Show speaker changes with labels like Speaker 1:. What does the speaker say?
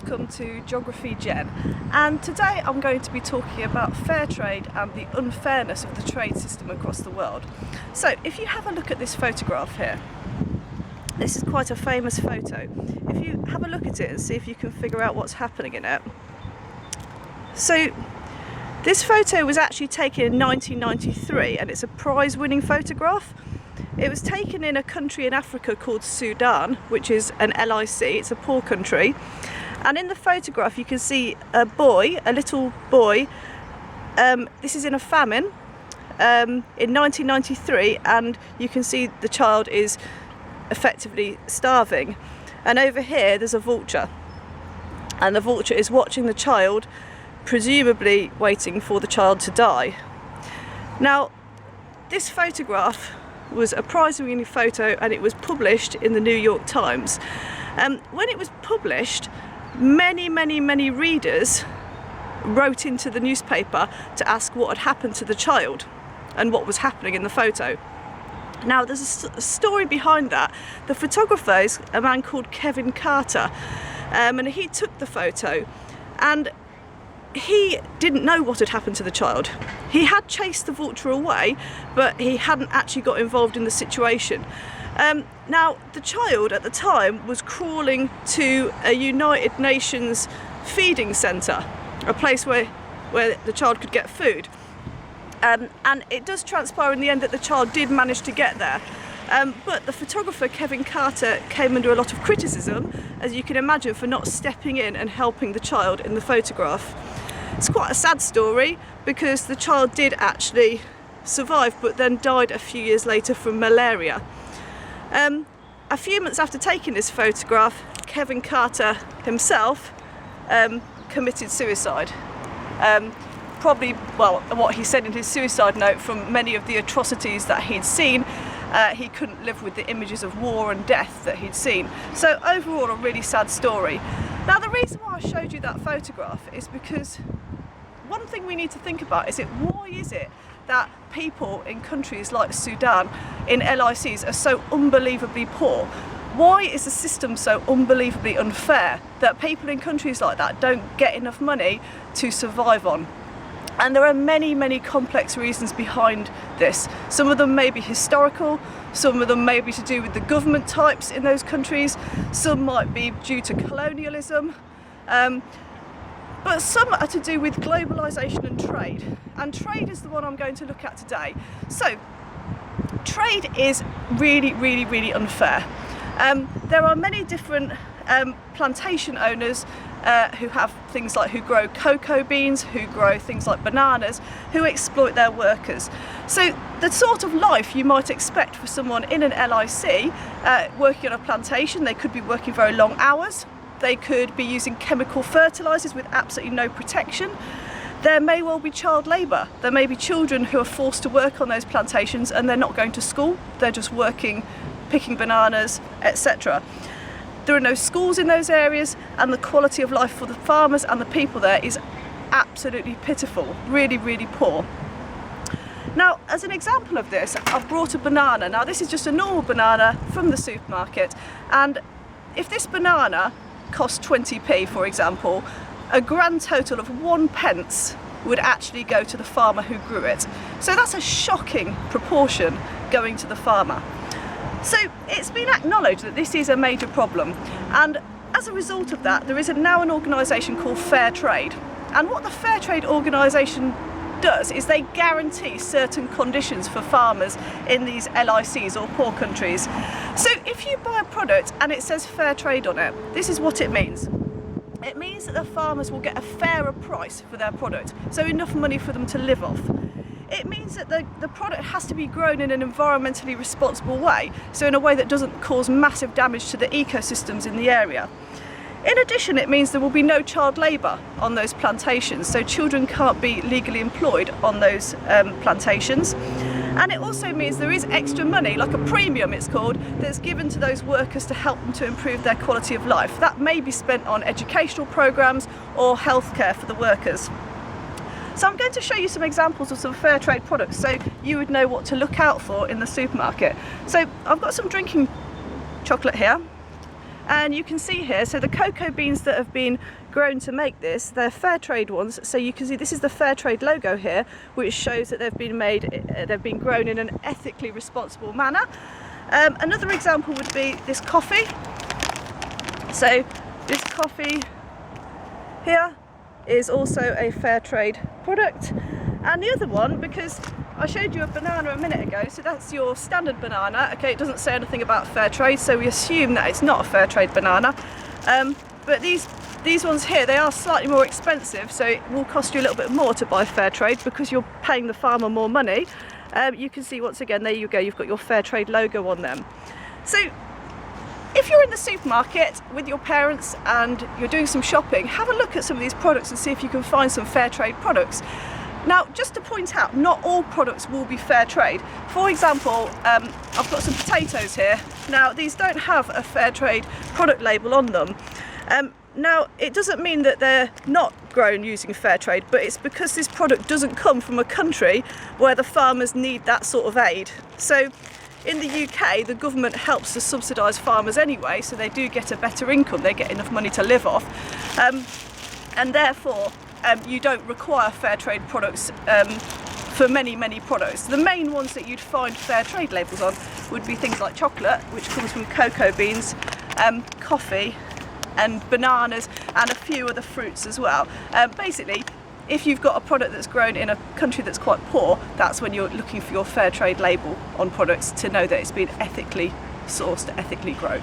Speaker 1: welcome to Geography Gen, and today I'm going to be talking about fair trade and the unfairness of the trade system across the world. So if you have a look at this photograph here, this is quite a famous photo. If you have a look at it and see if you can figure out what's happening in it. So this photo was actually taken in 1993 and it's a prize-winning photograph. It was taken in a country in Africa called Sudan, which is an LIC, it's a poor country. And in the photograph you can see a boy, a little boy, this is in a famine in 1993, and you can see the child is effectively starving. And over here there's a vulture, and the vulture is watching the child, presumably waiting for the child to die. Now, this photograph was a prize-winning photo and it was published in the New York Times. When it was published, many readers wrote into the newspaper to ask what had happened to the child and what was happening in the photo. Now, there's a story behind that. The photographer is a man called Kevin Carter, and he took the photo, and he didn't know what had happened to the child. He had chased the vulture away, but he hadn't actually got involved in the situation. Now, the child at the time was crawling to a United Nations feeding centre, a place where the child could get food. And it does transpire in the end that the child did manage to get there. But the photographer Kevin Carter came under a lot of criticism, as you can imagine, for not stepping in and helping the child in the photograph. It's quite a sad story because the child did actually survive, but then died a few years later from malaria. A few months after taking this photograph, Kevin Carter himself committed suicide. Probably, well, what he said in his suicide note, from many of the atrocities that he'd seen, he couldn't live with the images of war and death that he'd seen. So overall, a really sad story. Now, the reason why I showed you that photograph is because one thing we need to think about is why is it that people in countries like Sudan, in LICs, are so unbelievably poor? Why is the system so unbelievably unfair that people in countries like that don't get enough money to survive on? And there are many complex reasons behind this. Some of them may be historical, some of them may be to do with the government types in those countries, some might be due to colonialism, but some are to do with globalisation and trade. And trade is the one I'm going to look at today. So, trade is really unfair. There are many different plantation owners who have things like, who grow cocoa beans, who grow things like bananas, who exploit their workers. So the sort of life you might expect for someone in an LIC working on a plantation, they could be working very long hours, they could be using chemical fertilisers with absolutely no protection. There may well be child labour. There may be children who are forced to work on those plantations and they're not going to school, they're just working, picking bananas, etc. There are no schools in those areas, and the quality of life for the farmers and the people there is absolutely pitiful, really poor. Now, as an example of this, I've brought a banana. Now, this is just a normal banana from the supermarket, and if this banana cost 20p, for example, a grand total of 1 pence would actually go to the farmer who grew it. So that's a shocking proportion going to the farmer. So it's been acknowledged that this is a major problem, and as a result of that there is now an organisation called Fair Trade, and what the Fair Trade organisation does is they guarantee certain conditions for farmers in these LICs or poor countries. So if you buy a product and it says Fair Trade on it, this is what it means. It means that the farmers will get a fairer price for their product, so enough money for them to live off. It means that the product has to be grown in an environmentally responsible way, so in a way that doesn't cause massive damage to the ecosystems in the area. In addition, it means there will be no child labour on those plantations, so children can't be legally employed on those plantations. And it also means there is extra money, like a premium it's called, that's given to those workers to help them to improve their quality of life. That may be spent on educational programmes or healthcare for the workers. So I'm going to show you some examples of some fair trade products so you would know what to look out for in the supermarket. So I've got some drinking chocolate here. And you can see here, so the cocoa beans that have been grown to make this, they're fair trade ones. So you can see this is the fair trade logo here, which shows that they've been grown in an ethically responsible manner. Another example would be this coffee. So this coffee here is also a fair trade product. And the other one, because I showed you a banana a minute ago, so that's your standard banana. Okay, it doesn't say anything about fair trade, so we assume that it's not a fair trade banana. But these ones here, they are slightly more expensive, so it will cost you a little bit more to buy fair trade because you're paying the farmer more money. You can see once again, there you go, you've got your fair trade logo on them. So if you're in the supermarket with your parents and you're doing some shopping, have a look at some of these products and see if you can find some fair trade products. Now, just to point out, not all products will be fair trade. For example, I've got some potatoes here. Now, these don't have a fair trade product label on them. Now, it doesn't mean that they're not grown using fair trade, but it's because this product doesn't come from a country where the farmers need that sort of aid. So in the UK, the government helps to subsidise farmers anyway, so they do get a better income, they get enough money to live off. And therefore, you don't require fair trade products for many products. The main ones that you'd find fair trade labels on would be things like chocolate, which comes from cocoa beans, coffee and bananas and a few other fruits as well. Basically, if you've got a product that's grown in a country that's quite poor, that's when you're looking for your fair trade label on products to know that it's been ethically sourced, ethically grown.